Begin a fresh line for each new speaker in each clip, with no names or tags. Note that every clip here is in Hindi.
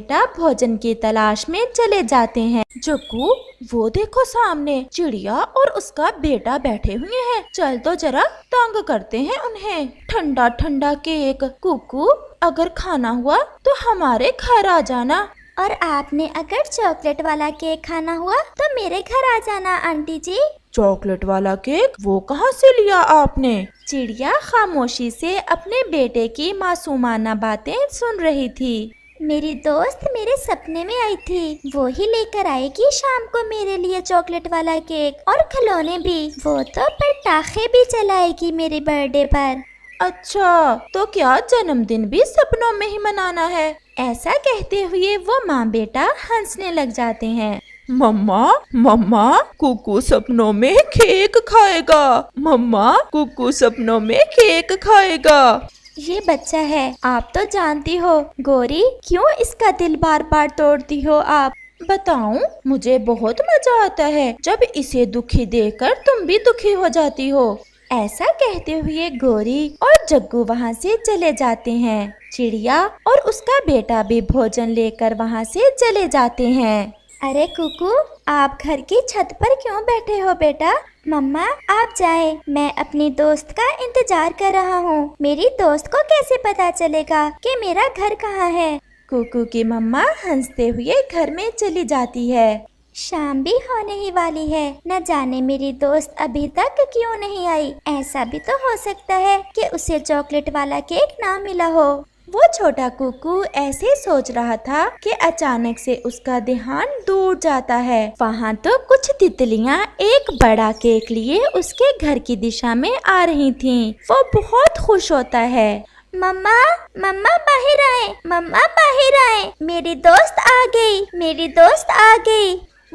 बेटा भोजन की तलाश में चले जाते हैं। जग्गू, वो देखो सामने चिड़िया और उसका बेटा बैठे हुए हैं। चल तो जरा तंग करते हैं उन्हें। ठंडा ठंडा केक। कुकू, अगर खाना हुआ तो हमारे घर आ जाना।
और आपने अगर चॉकलेट वाला केक खाना हुआ तो मेरे घर आ जाना आंटी जी।
चॉकलेट वाला केक वो कहाँ से लिया आपने? चिड़िया खामोशी से अपने बेटे की मासूमाना बातें सुन रही थी।
मेरी दोस्त मेरे सपने में आई थी, वो ही लेकर आएगी शाम को मेरे लिए चॉकलेट वाला केक और खिलौने भी। वो तो पटाखे भी चलाएगी मेरे बर्थडे पर।
अच्छा, तो क्या जन्मदिन भी सपनों में ही मनाना है? ऐसा कहते हुए वो माँ बेटा हंसने लग जाते हैं। मम्मा, मम्मा, कुकू सपनों में केक खाएगा। मम्मा, कुकू सपनों में केक खाएगा।
ये बच्चा है, आप तो जानती हो। गौरी, क्यों इसका दिल बार बार तोड़ती हो आप?
बताऊं, मुझे बहुत मजा आता है जब इसे दुखी देखकर तुम भी दुखी हो जाती हो। ऐसा कहते हुए गौरी और जग्गू वहाँ से चले जाते हैं। चिड़िया और उसका बेटा भी भोजन लेकर वहाँ से चले जाते हैं।
अरे कुकू, आप घर की छत पर क्यों बैठे हो बेटा? मम्मा आप जाए, मैं अपनी दोस्त का इंतजार कर रहा हूँ। मेरी दोस्त को कैसे पता चलेगा कि मेरा घर कहाँ है?
कुकू की मम्मा हंसते हुए घर में चली जाती है।
शाम भी होने ही वाली है, न जाने मेरी दोस्त अभी तक क्यों नहीं आई। ऐसा भी तो हो सकता है कि उसे चॉकलेट वाला केक ना मिला हो।
वो छोटा कुकू ऐसे सोच रहा था कि अचानक से उसका ध्यान दूर जाता है। वहाँ तो कुछ तितलियाँ एक बड़ा केक लिए उसके घर की दिशा में आ रही थीं। वो बहुत खुश होता है।
मम्मा, मम्मा बाहर आए, मम्मा बाहर आए, मेरी दोस्त आ गई, मेरी दोस्त आ गई।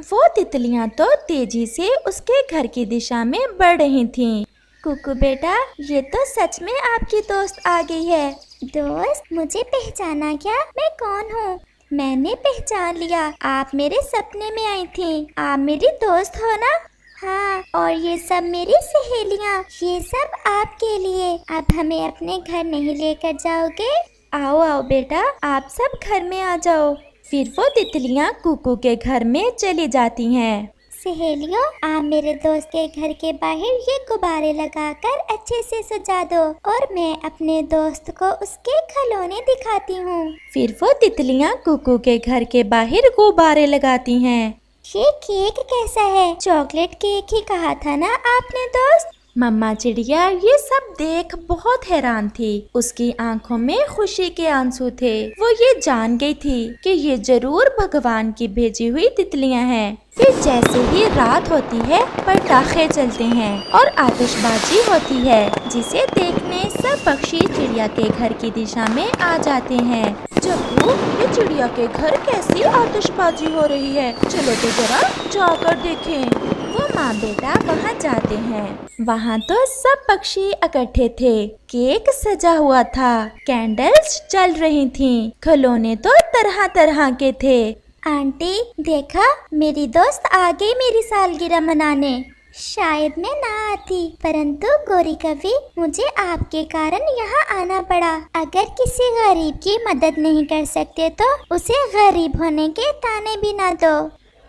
वो तितलियाँ तो तेजी से उसके घर की दिशा में बढ़ रही थीं।
कुकू बेटा, ये तो सच में आपकी दोस्त आ गई है। दोस्त, मुझे पहचाना क्या? मैं कौन हूँ? मैंने पहचान लिया, आप मेरे सपने में आई थी। आप मेरी दोस्त हो ना? हाँ, और ये सब मेरी सहेलियाँ, ये सब आपके लिए। अब हमें अपने घर नहीं लेकर जाओगे?
आओ आओ बेटा, आप सब घर में आ जाओ। फिर वो तितलियाँ कुकू के घर में चली जाती हैं।
सहेलियों, आप मेरे दोस्त के घर के बाहर ये गुब्बारे लगाकर अच्छे से सजा दो और मैं अपने दोस्त को उसके खिलौने दिखाती हूँ।
फिर वो तितलियाँ कुकू के घर के बाहर गुब्बारे लगाती हैं।
ये केक कैसा है? चॉकलेट केक ही कहा था ना आपने दोस्त?
मम्मा चिड़िया ये सब देख बहुत हैरान थी। उसकी आंखों में खुशी के आंसू थे। वो ये जान गई थी कि ये जरूर भगवान की भेजी हुई तितलियां हैं। फिर जैसे ही रात होती है, पटाखे चलते हैं और आतिशबाजी होती है, जिसे देखने सब पक्षी चिड़िया के घर की दिशा में आ जाते हैं। जग्गू, ये चिड़िया के घर कैसी आतिशबाजी हो रही है? चलो तो जरा जाकर देखें। वो माँ बेटा वहाँ जाते हैं। वहाँ तो सब पक्षी इकट्ठे थे। केक सजा हुआ था, कैंडल्स जल रही थीं, खिलौने तो तरह तरह के थे।
आंटी देखा, मेरी दोस्त आ गई मेरी सालगिरह मनाने। शायद मैं ना आती, परंतु गौरी कवि, मुझे आपके कारण यहाँ आना पड़ा। अगर किसी गरीब की मदद नहीं कर सकते तो उसे गरीब होने के ताने भी ना दो।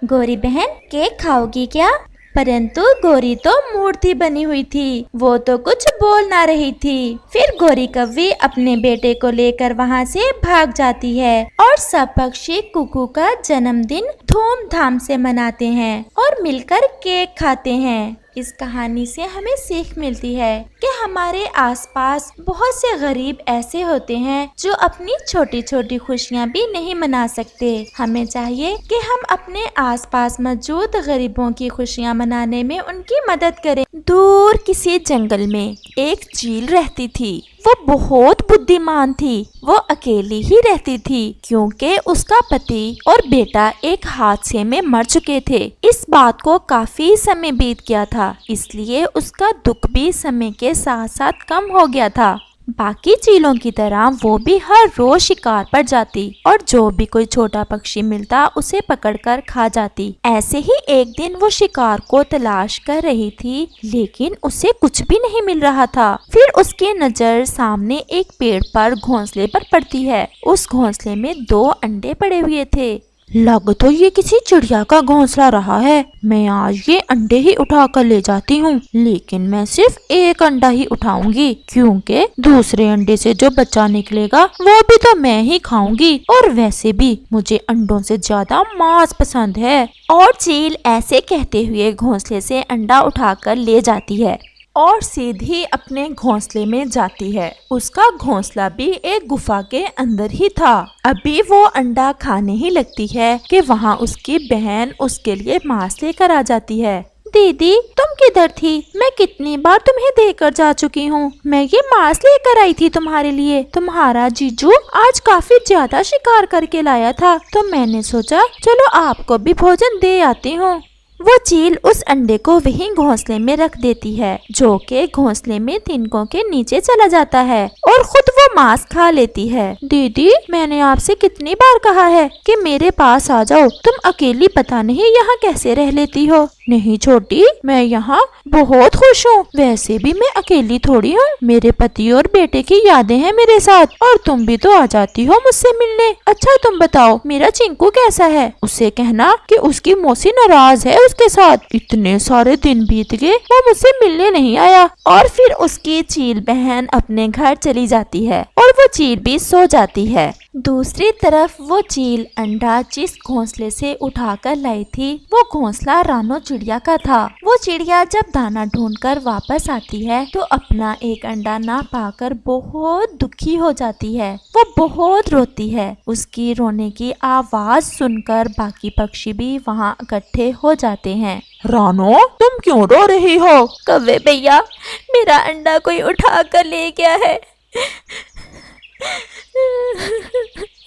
गौरी बहन, केक खाओगी क्या? परंतु गौरी तो मूर्ति बनी हुई थी, वो तो कुछ बोल ना रही थी। फिर गौरी कव्वी अपने बेटे को लेकर वहाँ से भाग जाती है और सब पक्षी कुकू का जन्मदिन धूमधाम से मनाते हैं और मिलकर केक खाते हैं। इस कहानी से हमें सीख मिलती है कि हमारे आसपास बहुत से गरीब ऐसे होते हैं जो अपनी छोटी छोटी खुशियाँ भी नहीं मना सकते। हमें चाहिए कि हम अपने आसपास मौजूद गरीबों की खुशियाँ मनाने में उनकी मदद करें। दूर किसी जंगल में एक चील रहती थी। वो बहुत बुद्धिमान थी। वो अकेली ही रहती थी क्योंकि उसका पति और बेटा एक हादसे में मर चुके थे। इस बात को काफी समय बीत गया था, इसलिए उसका दुख भी समय के साथ साथ कम हो गया था। बाकी चीलों की तरह वो भी हर रोज शिकार पर जाती और जो भी कोई छोटा पक्षी मिलता उसे पकड़कर खा जाती। ऐसे ही एक दिन वो शिकार को तलाश कर रही थी, लेकिन उसे कुछ भी नहीं मिल रहा था। फिर उसकी नजर सामने एक पेड़ पर घोंसले पर पड़ती है। उस घोंसले में 2 अंडे पड़े हुए थे। लग तो ये किसी चिड़िया का घोंसला रहा है। मैं आज ये अंडे ही उठा कर ले जाती हूँ, लेकिन मैं सिर्फ एक अंडा ही उठाऊंगी, क्योंकि दूसरे अंडे से जो बच्चा निकलेगा वो भी तो मैं ही खाऊंगी। और वैसे भी मुझे अंडों से ज्यादा मांस पसंद है। और चील ऐसे कहते हुए घोंसले से अंडा उठाकर ले जाती है और सीधी अपने घोंसले में जाती है। उसका घोंसला भी एक गुफा के अंदर ही था। अभी वो अंडा खाने ही लगती है कि वहाँ उसकी बहन उसके लिए मांस लेकर आ जाती है। दीदी, तुम किधर थी? मैं कितनी बार तुम्हें देकर जा चुकी हूँ। मैं ये मांस लेकर आई थी तुम्हारे लिए। तुम्हारा जीजू आज काफी ज्यादा शिकार करके लाया था, तो मैंने सोचा चलो आपको भी भोजन दे आती हूँ। वो चील उस अंडे को वहीं घोंसले में रख देती है, जो कि घोंसले में तिनकों के नीचे चला जाता है और खुद वो मांस खा लेती है। दीदी, मैंने आपसे कितनी बार कहा है कि मेरे पास आ जाओ। तुम अकेली पता नहीं यहाँ कैसे रह लेती हो। नहीं छोटी, मैं यहाँ बहुत खुश हूँ। वैसे भी मैं अकेली थोड़ी हूँ। मेरे पति और बेटे की यादें हैं मेरे साथ, और तुम भी तो आ जाती हो मुझसे मिलने। अच्छा तुम बताओ, मेरा चिंकू कैसा है? उसे कहना कि उसकी मौसी नाराज है उसके साथ। इतने सारे दिन बीत गए, वो मुझसे मिलने नहीं आया। और फिर उसकी चील बहन अपने घर चली जाती है और वो चील भी सो जाती है। दूसरी तरफ वो चील अंडा जिस घोंसले से उठाकर लाई थी, वो घोंसला रानो चिड़िया का था। वो चिड़िया जब दाना ढूंढकर वापस आती है तो अपना एक अंडा ना पाकर बहुत दुखी हो जाती है। वो बहुत रोती है। उसकी रोने की आवाज सुनकर बाकी पक्षी भी वहाँ इकट्ठे हो जाते हैं। रानो, तुम क्यों रो रही हो? कौवे भैया, मेरा अंडा कोई उठा कर ले गया है।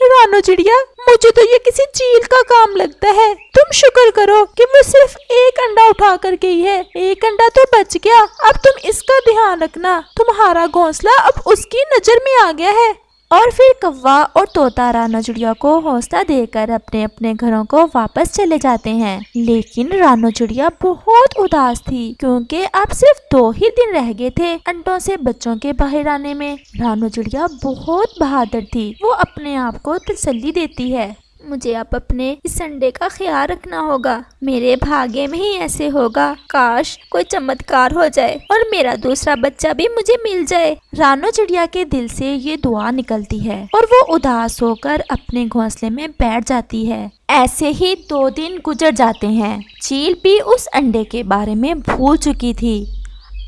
रानो चिड़िया, मुझे तो ये किसी चील का काम लगता है। तुम शुक्र करो कि वो सिर्फ एक अंडा उठा कर गई है। एक अंडा तो बच गया। अब तुम इसका ध्यान रखना। तुम्हारा घोंसला अब उसकी नजर में आ गया है। और फिर कौवा और तोता रानो चिड़िया को हौसला देकर अपने अपने घरों को वापस चले जाते हैं। लेकिन रानो चिड़िया बहुत उदास थी, क्योंकि अब सिर्फ 2 ही दिन रह गए थे अंडों से बच्चों के बाहर आने में। रानो चिड़िया बहुत बहादुर थी। वो अपने आप को तसल्ली देती है, मुझे अब अपने इस अंडे का ख्याल रखना होगा। मेरे भाग्य में ही ऐसे होगा। काश कोई चमत्कार हो जाए और मेरा दूसरा बच्चा भी मुझे मिल जाए। रानो चिड़िया के दिल से ये दुआ निकलती है और वो उदास होकर अपने घोंसले में बैठ जाती है। ऐसे ही 2 दिन गुजर जाते हैं। चील भी उस अंडे के बारे में भूल चुकी थी।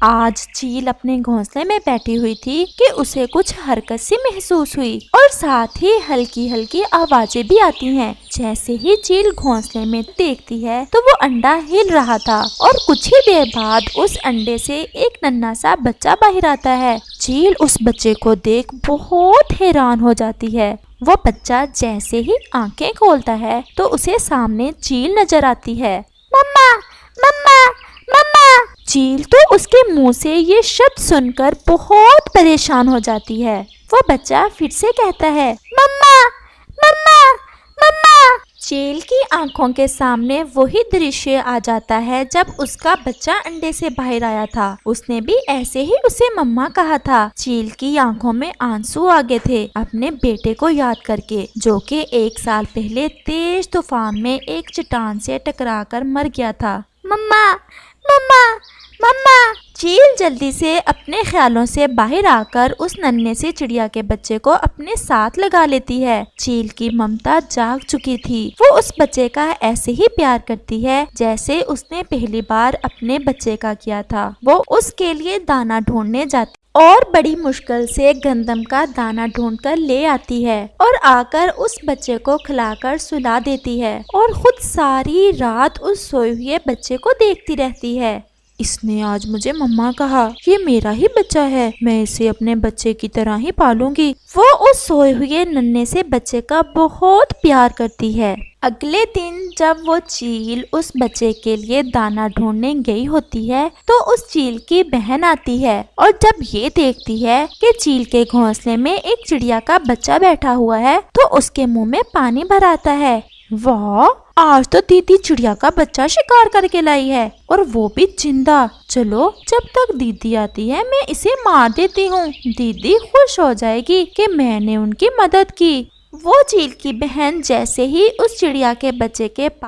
आज चील अपने घोंसले में बैठी हुई थी कि उसे कुछ हरकत सी महसूस हुई और साथ ही हल्की हल्की आवाजें भी आती हैं। जैसे ही चील घोंसले में देखती है तो वो अंडा हिल रहा था और कुछ ही देर बाद उस अंडे से एक नन्हा सा बच्चा बाहर आता है। चील उस बच्चे को देख बहुत हैरान हो जाती है। वो बच्चा जैसे ही आंखें खोलता है तो उसे सामने चील नजर आती है।
मम्मा, मम्मा, मम्मा।
चील तो उसके मुंह से ये शब्द सुनकर बहुत परेशान हो जाती है। वो बच्चा फिर से कहता है,
मम्मा, मम्मा, मम्मा।
चील की आंखों के सामने वही दृश्य आ जाता है जब उसका बच्चा अंडे से बाहर आया था। उसने भी ऐसे ही उसे मम्मा कहा था। चील की आंखों में आंसू आ गए थे अपने बेटे को याद करके, जो कि 1 साल पहले तेज तूफान में एक चट्टान से टकराकर मर गया था।
मम्मा, मम्मा, मम्मा।
चील जल्दी से अपने ख्यालों से बाहर आकर उस नन्हे से चिड़िया के बच्चे को अपने साथ लगा लेती है। चील की ममता जाग चुकी थी। वो उस बच्चे का ऐसे ही प्यार करती है जैसे उसने पहली बार अपने बच्चे का किया था। वो उसके लिए दाना ढूंढने जाती और बड़ी मुश्किल से गंदम का दाना ढूंढकर ले आती है और आकर उस बच्चे को खिलाकर सुला देती है और खुद सारी रात उस सोए हुए बच्चे को देखती रहती है। इसने आज मुझे मम्मा कहा, ये मेरा ही बच्चा है, मैं इसे अपने बच्चे की तरह ही पालूंगी। वो उस सोए हुए नन्हे से बच्चे का बहुत प्यार करती है। अगले दिन जब वो चील उस बच्चे के लिए दाना ढूंढने गई होती है तो उस चील की बहन आती है और जब ये देखती है कि चील के घोंसले में एक चिड़िया का बच्चा बैठा हुआ है तो उसके मुंह में पानी भर आता है। वाह, आज तो दीदी चिड़िया का बच्चा शिकार करके लाई है और वो भी जिंदा। चलो जब तक दीदी आती है मैं इसे मार देती हूँ, दीदी खुश हो जाएगी कि मैंने उनकी मदद की। वो चील की बहन जैसे ही उस चिड़िया के बच्चे के